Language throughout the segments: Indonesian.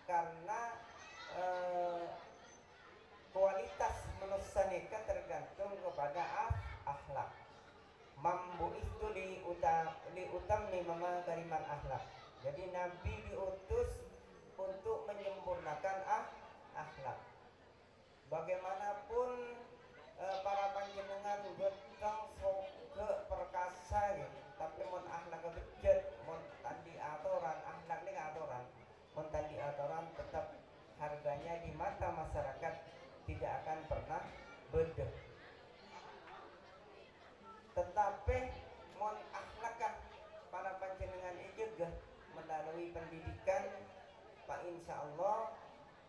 karena eh, kualitas manusia nikah tergantung kepada akhlak. Mambu itu li utam ni mama kariman akhlak. Jadi Nabi diutus untuk menyempurnakan akhlak. Bagaimanapun para panjenengan gotong soge perkasa gitu, tapi mon akhlak bejat, mon tandi aturan, akhlak ini aturan, mon tandi aturan tetap harganya di mata masyarakat tidak akan pernah beda. Tetapi mon akhlak para panjenengan juga melalui pendidikan Pak insya Allah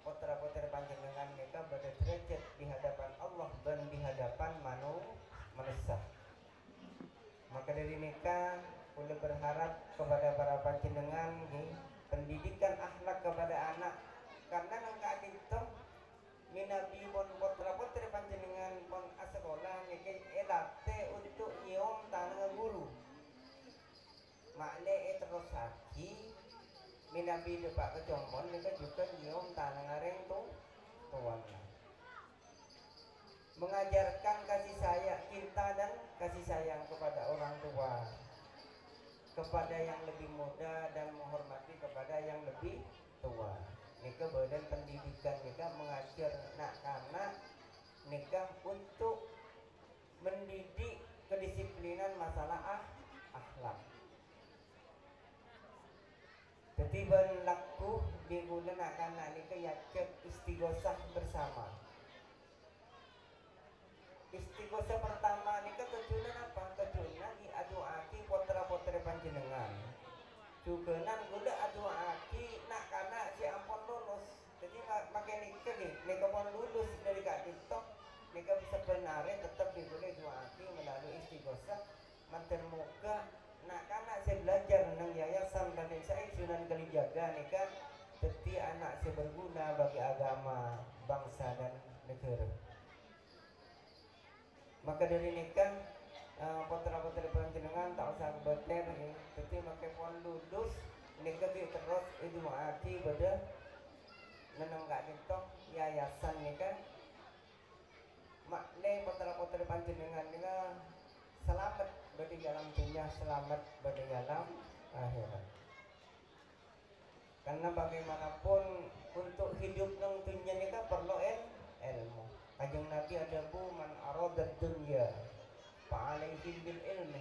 putra-putri panjenengan mereka berderajat di hadapan Allah dan di hadapan manusia. Maka dari mereka boleh berharap kepada para panjenengan pendidikan akhlak kepada anak, karena nangka itu minabi pun putra-putri panjenengan pun sekolah mereka elate untuk nyium tanah guru makne terus lagi minabi depak kejompon mereka juga nyium tanah ngareng tuan mengajarkan kasih sayang, cinta dan kasih sayang kepada orang tua, kepada yang lebih muda dan menghormati kepada yang lebih tua. Nikah badan pendidikan nikah mengajar karena nikah untuk mendidik kedisiplinan masalah akhlak. Jadi berlaku digunakan nikah yakut istighosah bersama. Istighosah pertama nikah tujuan apa? Tujuan di aduaki putra-putri panjenengan. Juga nan gula aduaki nak karena si ampun lulus. Jadi makai nikah pun lulus dari kak TikTok, nikah bisa benar tetap digulai aduaki melalui istighosah. Manter muka nak karena saya belajar nang yayasan dan saya Sunan Kalijaga nikah. Jadi anak saya berguna bagi agama, bangsa dan negara. Maka dari nikah putra-putri panjenengan tak usah beter jadi makai pon lulus nikah terus itu mati pada nenang gak ditong yayasan nikah makne putra-putri panjenengan nikah selamat bagi dalam dunia, selamat bagi dalam akhirat. Karena bagaimanapun untuk hidup nang dunia nikah perlu ilmu. Kanjeng Nabi ada bu man aradad dunya fa alaihi bil ilmi.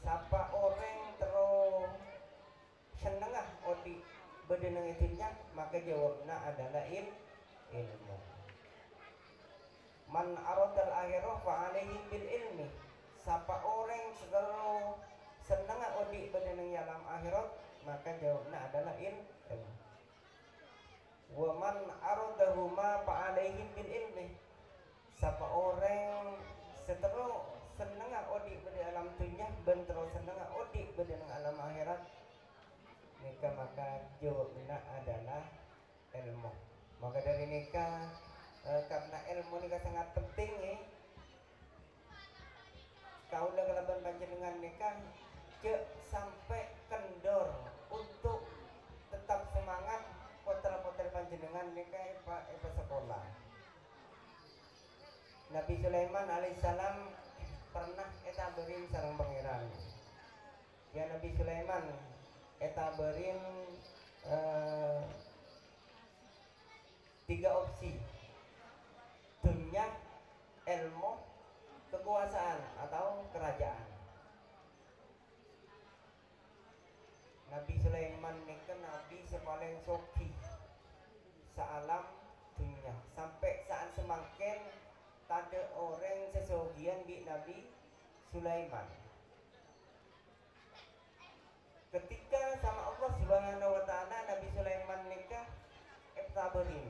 Sapa orang terus senengah odi bedenang itunya maka jawabnya adalah ilmu. Man aradal akhirah fa alaihi bil ilmi. Sapa orang segala senengah odi bedenang alam akhirat maka jawabnya adalah ilmu. Wa man aradahuma fa alaihi bil ilmi. Siapa orang setelah senang odik pada alam dunia dan terus senang odik pada alam akhirat maka jawabnya adalah ilmu. Maka dari nikah karena ilmu nikah sangat penting kaulah kelaban panjenengan nikah sampai kendor untuk tetap semangat putra-putri panjenengan nikah sekolah. Nabi Sulaiman alaihissalam pernah eta berin sareng pangeran. Ya Nabi Sulaiman eta berin 3 opsi. Dunia, ilmu, kekuasaan atau kerajaan. Nabi Sulaiman nikah nabi sepaling soki sealam dunia sampai saat semakin tak ada orang sesogian di Nabi Sulaiman. Ketika sama Allah Subhanahu wa taala Nabi Sulaiman nikah ibtaberin.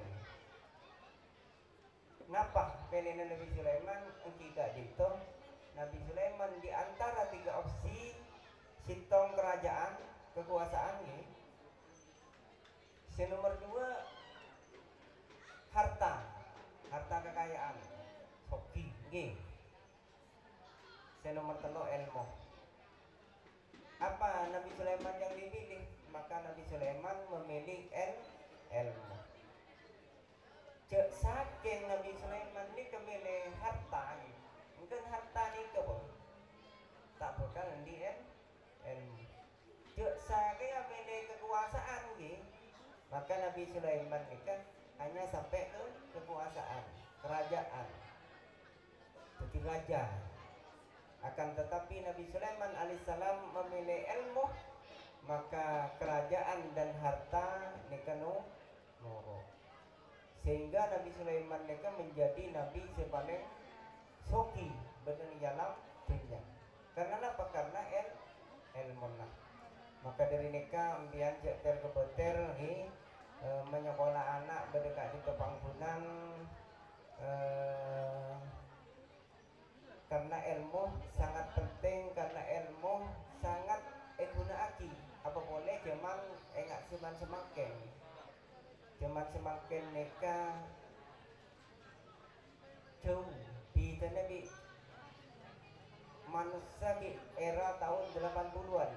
Kenapa pilih Nabi Sulaiman? Tidak gitu. Nabi Sulaiman di antara 3 opsi sitong kerajaan kekuasaan nih. Si nomor 2 harta kekayaan. Hoki nggih. Si nomor 3 ilmu. Apa Nabi Sulaiman yang dipilih? Maka Nabi Sulaiman memilih ilmu. Cek saking Nabi Sulaiman ni kemilih harta ni. Mungkin harta ni ke apa? Tak bakal di ilmu. Cek saking kemilih kekuasaan ni. Maka Nabi Sulaiman ni kan hanya sampai ke kekuasaan, kerajaan. Jadi raja. Akan tetapi Nabi Sulaiman alaihissalam memilih ilmu, maka kerajaan dan harta nikah nurut. Sehingga Nabi Sulaiman nikah menjadi nabi sepaling soki benar dalam dunia. Karena apa? Karena ilmu lah. Maka dari nikah ambian ceter kebeter menyekolah anak berdekat di kepangkunan karena ilmu sangat penting, karena ilmu sangat guna aki. Apa boleh zaman enggak semakin nikah jauh di Nabi manusia di era tahun 80-an.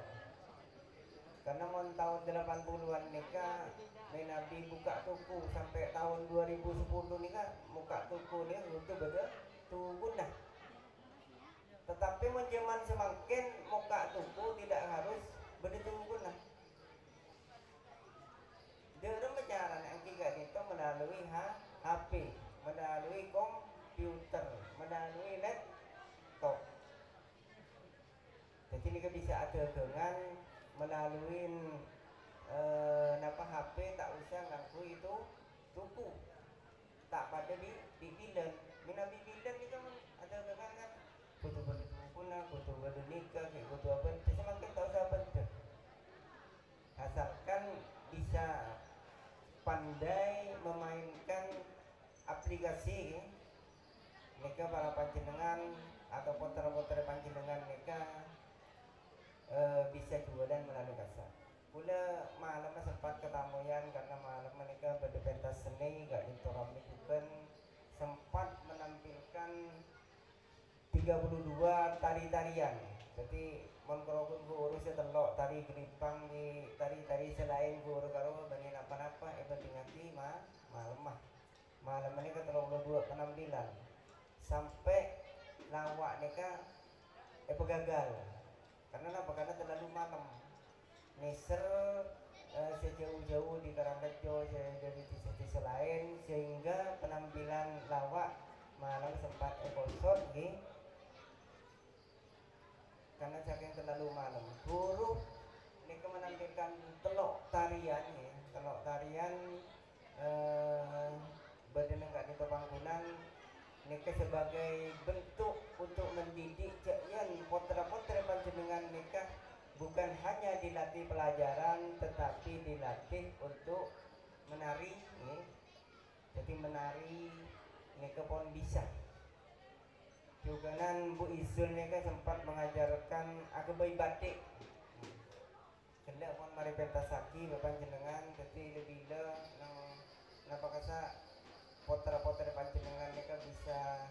Karena mau tahun 80-an nikah Nabi buka toko sampai tahun 2010 nikah buka toko ni untuk beda tunggu dah. Tetapi zaman semakin buka toko tidak harus bertunggu lah. Dia berbicara yang tiga itu melalui HP, melalui komputer, melalui laptop. Jadi ini bisa ada dengan melalui HP tak usah ngaku itu tuku. Tak pada di bilan. Minabi bilan itu ada dengan kan butuh berdukungan, butuh bernikah, butuh apa? Semakin tak usah bentuk. Asalkan bisa pandai memainkan aplikasi mereka para panjenengan atau poter-poter panjenengan mereka bisa jualan melalui kasar. Pula malam sempat ketamuan karena malam mereka berpentas seni gak intorami bukan sempat menampilkan 32 tari-tarian. Jadi mengkorokun urusnya telok tari gelipang di tari-tari selain guru karo bani apa-apa pentingati malam mereka 32 penampilan sampai lawak mereka gagal karena apa? Karena terlalu malam neser sejauh-jauh di Karangrejo dari sisi lain sehingga penampilan lawak malam sempat kosong karena saking terlalu malam. Guru ini menampilkan telok tarian badan enggak di pangkunan ini sebagai bentuk untuk mendidik cekian potra-potra panjenengan nikah bukan hanya dilatih pelajaran tetapi dilatih untuk menari jadi menari nikah pun bisa. Juga Bu Izul nikah sempat mengajarkan agabai batik. Hendak pun mari pentasaki bapak jenengan jadi lebih napa kasa potra-potra panjenengan nikah bisa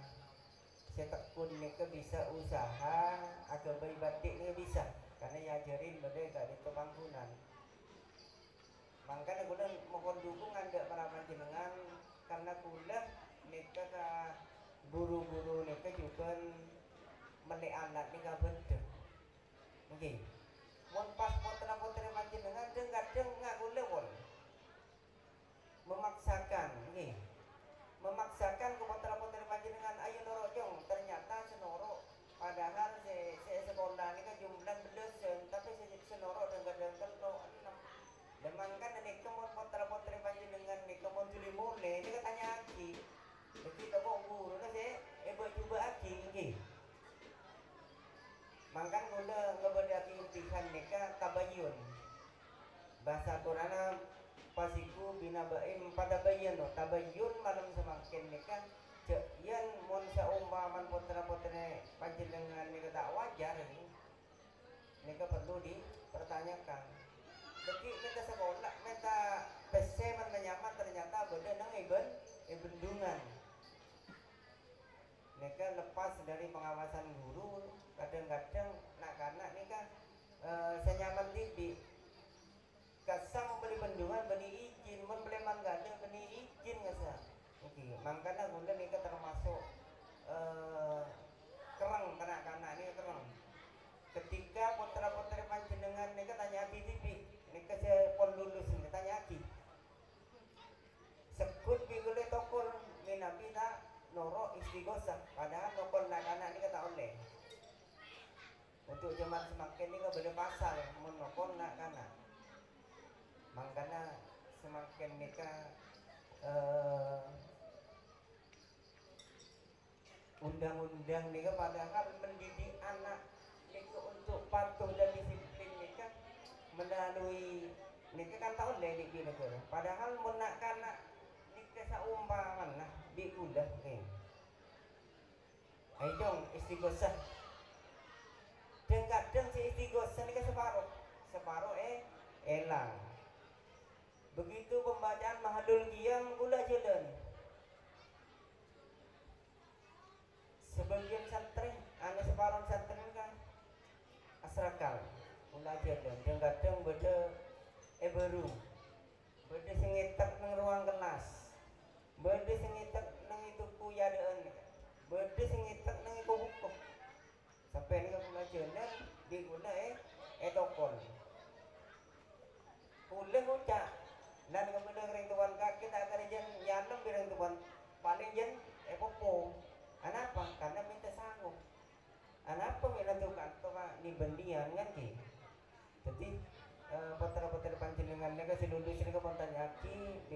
setekun nikah bisa usaha agabai batik nikah bisa karena diajarin badai gak di pangkunan. Makanya kula mohon dukungan dak para panjenengan karena kula nikah ka guru-guru nikah juga menik anak nikah benda. Nggih. Mun pas potra-potra panjenengan kadang kula pun memaksakan nggih. Memaksakan ke potra-potra panjenengan ayo norok jong ternyata senorok padahal saya sekolah nikah jumlah belasan tapi saya senorok dan kadang telok 6. Demangkan nek kemon potra-potra panjenengan nikah mon juli mule ini katanya aki. Jadi toko guru kan saya coba aki nggih. Mangkan kula ngebedaki impian nikah tabayun. Bahasa Qur'ana pasiku bina baim pada bayan tabayun malam semakin nikah yan mon saumpaman putra-putra panjenengan nikah tak wajar nikah perlu dipertanyakan. Jadi kita sekolah kita PC menyaman ternyata beda nang bendungan. Nikah lepas dari pengawasan guru kadang-kadang nak nikah senyaman di kasam membeli bendungan beli izin membeli aki. Mangkana gula nika termasuk kereng kanak-kanak ini kereng. Ketika putra-putri panjenengan nika tanya aki tipi, nika saya pon lulus nika tanya aki. Sekut bigule tokol minabi tak noro istighosah. Padahal tokol anak-anak nika tak oleh. Untuk zaman semakin nika beda pasal menokol anak-anak. Mangkana semakin nika undang-undang nika padahal mendidik anak nika untuk patuh dan disiplin nika melalui nika kan tahun dari di negara. Padahal menak anak nika saumpaman lah di udah ayo dong istighosah. Dan kadang si istighosah nika separuh elang. Begitu pembacaan mahadul qiyam kula jalan. Sebagian santri, ane separuh santri kan asrakal, kula jalan. Dan kadang beda baru, beda sengitak nang ruang kelas, beda sengitak nang itu kuyadaan, beda sengitak nang itu hukum. Sampai ni kula jalan di guna tokol. Kulen ucap dan kemudian ring tuan kaki tak kerja yanam birang tuan paling jen popo. Anapa? Karena minta sanggup. Anapa minta tukar tuan ni bendian kan ki. Jadi putra-putra panjenengan lega sedulur sini ke tanya aki